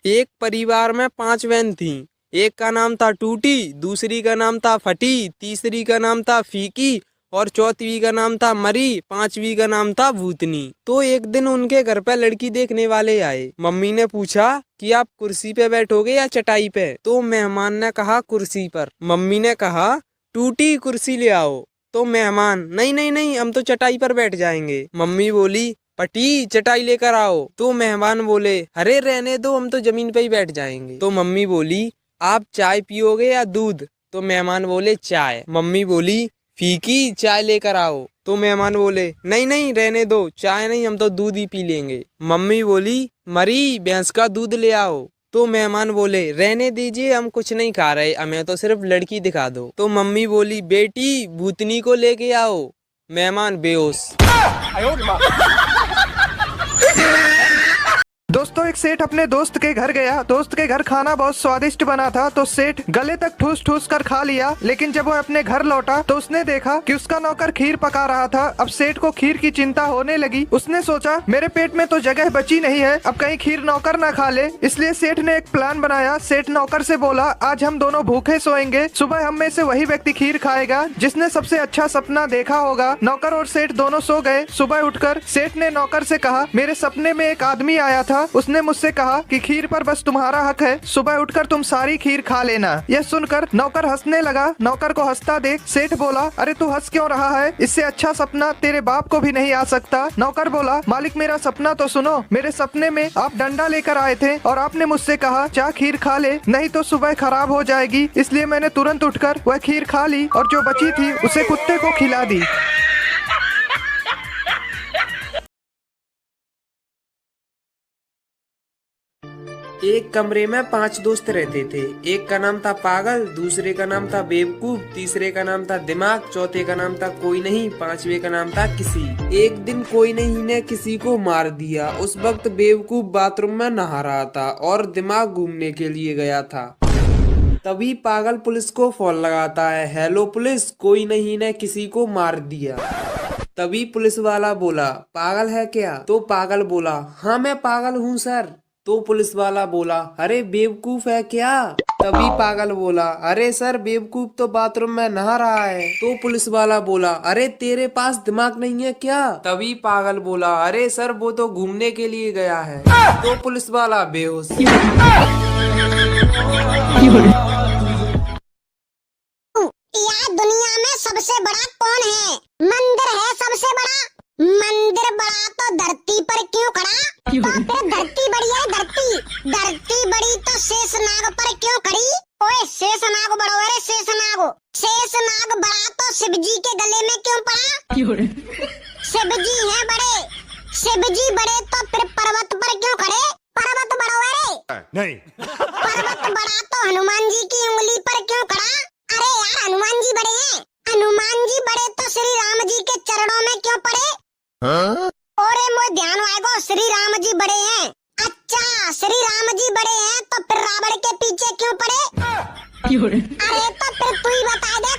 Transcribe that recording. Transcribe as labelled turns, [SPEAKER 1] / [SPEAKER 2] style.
[SPEAKER 1] एक परिवार में 5 बहन थीं। एक का नाम था टूटी, दूसरी का नाम था फटी, तीसरी का नाम था फीकी और चौथी का नाम था मरी, पांचवी का नाम था भूतनी। तो एक दिन उनके घर पे लड़की देखने वाले आए। मम्मी ने पूछा कि आप कुर्सी पे बैठोगे या चटाई पे? तो मेहमान ने कहा कुर्सी पर। मम्मी ने कहा टूटी कुर्सी ले आओ। तो मेहमान नहीं नहीं नहीं, हम तो चटाई पर बैठ जाएंगे। मम्मी बोली पटी चटाई लेकर आओ। तो मेहमान बोले अरे रहने दो, हम तो जमीन पे ही बैठ जाएंगे। तो मम्मी बोली आप चाय पियोगे या दूध? तो मेहमान बोले चाय। मम्मी बोली फीकी चाय लेकर आओ। तो मेहमान बोले नहीं नहीं रहने दो, चाय नहीं, हम तो दूध ही पी लेंगे। मम्मी बोली मरी भैंस का दूध ले आओ। तो मेहमान बोले रहने दीजिए, हम कुछ नहीं खा रहे, हमें तो सिर्फ लड़की दिखा दो। तो मम्मी बोली बेटी भूतनी को लेके आओ। मेहमान बेहोश।
[SPEAKER 2] दोस्तों, एक सेठ अपने दोस्त के घर गया। दोस्त के घर खाना बहुत स्वादिष्ट बना था, तो सेठ गले तक ठूस ठूस कर खा लिया। लेकिन जब वो अपने घर लौटा तो उसने देखा कि उसका नौकर खीर पका रहा था। अब सेठ को खीर की चिंता होने लगी। उसने सोचा मेरे पेट में तो जगह बची नहीं है, अब कहीं खीर नौकर ना खा ले। इसलिए सेठ ने एक प्लान बनाया। सेठ नौकर से बोला आज हम दोनों भूखे सोएंगे, सुबह हम में से वही व्यक्ति खीर खाएगा जिसने सबसे अच्छा सपना देखा होगा। नौकर और सेठ दोनों सो गए। सुबह उठकर सेठ ने नौकर से कहा मेरे सपने में एक आदमी आया था, उसने मुझसे कहा कि खीर पर बस तुम्हारा हक है, सुबह उठकर तुम सारी खीर खा लेना। यह सुनकर नौकर हंसने लगा। नौकर को हंसता देख सेठ बोला अरे तू हंस क्यों रहा है, इससे अच्छा सपना तेरे बाप को भी नहीं आ सकता। नौकर बोला मालिक मेरा सपना तो सुनो। मेरे सपने में आप डंडा लेकर आए थे और आपने मुझसे कहा जा खीर खा ले, नहीं तो सुबह खराब हो जाएगी। इसलिए मैंने तुरंत उठकर वह खीर खा ली और जो बची थी उसे कुत्ते को खिला दी।
[SPEAKER 1] एक कमरे में 5 दोस्त रहते थे। एक का नाम था पागल, दूसरे का नाम था बेवकूफ, तीसरे का नाम था दिमाग, चौथे का नाम था कोई नहीं, पांचवे का नाम था किसी। एक दिन कोई नहीं ने किसी को मार दिया। उस वक्त बेवकूफ बाथरूम में नहा रहा था और दिमाग घूमने के लिए गया था। तभी पागल पुलिस को फोन लगाता है, हेलो पुलिस, कोई नहीं ने किसी को मार दिया। तभी पुलिस वाला बोला पागल है क्या? तो पागल बोला हाँ मैं पागल हूँ सर। तो पुलिस वाला बोला अरे बेवकूफ है क्या? तभी पागल बोला अरे सर बेवकूफ तो बाथरूम में नहा रहा है। तो पुलिस वाला बोला अरे तेरे पास दिमाग नहीं है क्या? तभी पागल बोला अरे सर वो तो घूमने के लिए गया है। तो पुलिस वाला बेहोश।
[SPEAKER 3] यार दुनिया में सबसे बड़ा कौन है? मंदिर है सबसे बड़ा। मंदिर बड़ा तो धरती पर क्यों खड़ा? तो फिर धरती बड़ी है धरती। धरती बड़ी तो शेषनाग पर क्यों खड़ी? ओए शेषनाग बड़ो, अरे शेषनाग। शेषनाग बड़ा तो शिव जी के गले में क्यों पड़ा? शिव जी है बड़े। शिव जी बड़े तो फिर पर्वत पर क्यों खड़े? पर्वत बड़ो, अरे
[SPEAKER 2] नहीं।
[SPEAKER 3] पर्वत बड़ा तो हनुमान जी की उंगली पर क्यों खड़ा? अरे यार हनुमान जी बड़े हैं। हनुमान जी बड़े तो श्री राम जी के चरणों में क्यों पड़े? और मोए ध्यान आएगो, श्री राम जी बड़े हैं। अच्छा श्री राम जी बड़े हैं तो फिर रावण के पीछे क्यों पड़े? अरे तो फिर तू ही बता दे